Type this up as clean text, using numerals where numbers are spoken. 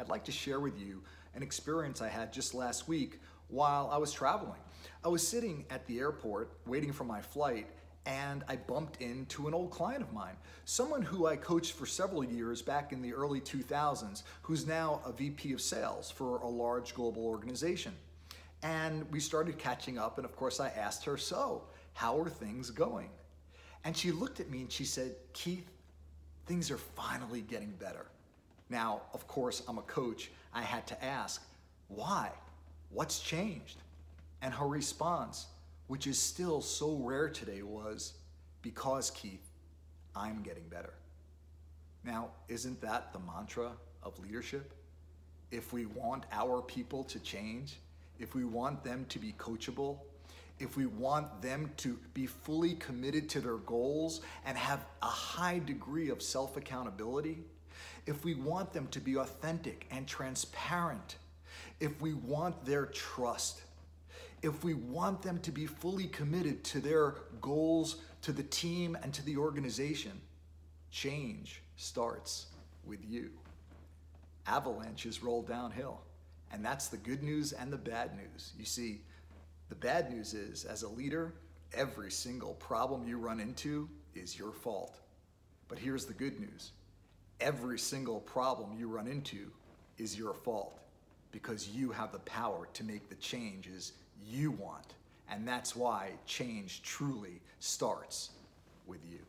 I'd like to share with you an experience I had just last week while I was traveling. I was sitting at the airport waiting for my flight, and I bumped into an old client of mine, someone who I coached for several years back in the early 2000s, who's now a VP of sales for a large global organization. And we started catching up, and of course I asked her, "So, how are things going?" And she looked at me and she said, "Keith, things are finally getting better." Now, of course, I'm a coach. I had to ask, why? What's changed? And her response, which is still so rare today, was, "Because, Keith, I'm getting better." Now, isn't that the mantra of leadership? If we want our people to change, if we want them to be coachable, if we want them to be fully committed to their goals and have a high degree of self-accountability, if we want them to be authentic and transparent, if we want their trust, if we want them to be fully committed to their goals, to the team, and to the organization, change starts with you. Avalanches roll downhill, and that's the good news and the bad news. You see, the bad news is, as a leader, every single problem you run into is your fault. But here's the good news. Every single problem you run into is your fault, because you have the power to make the changes you want. And that's why change truly starts with you.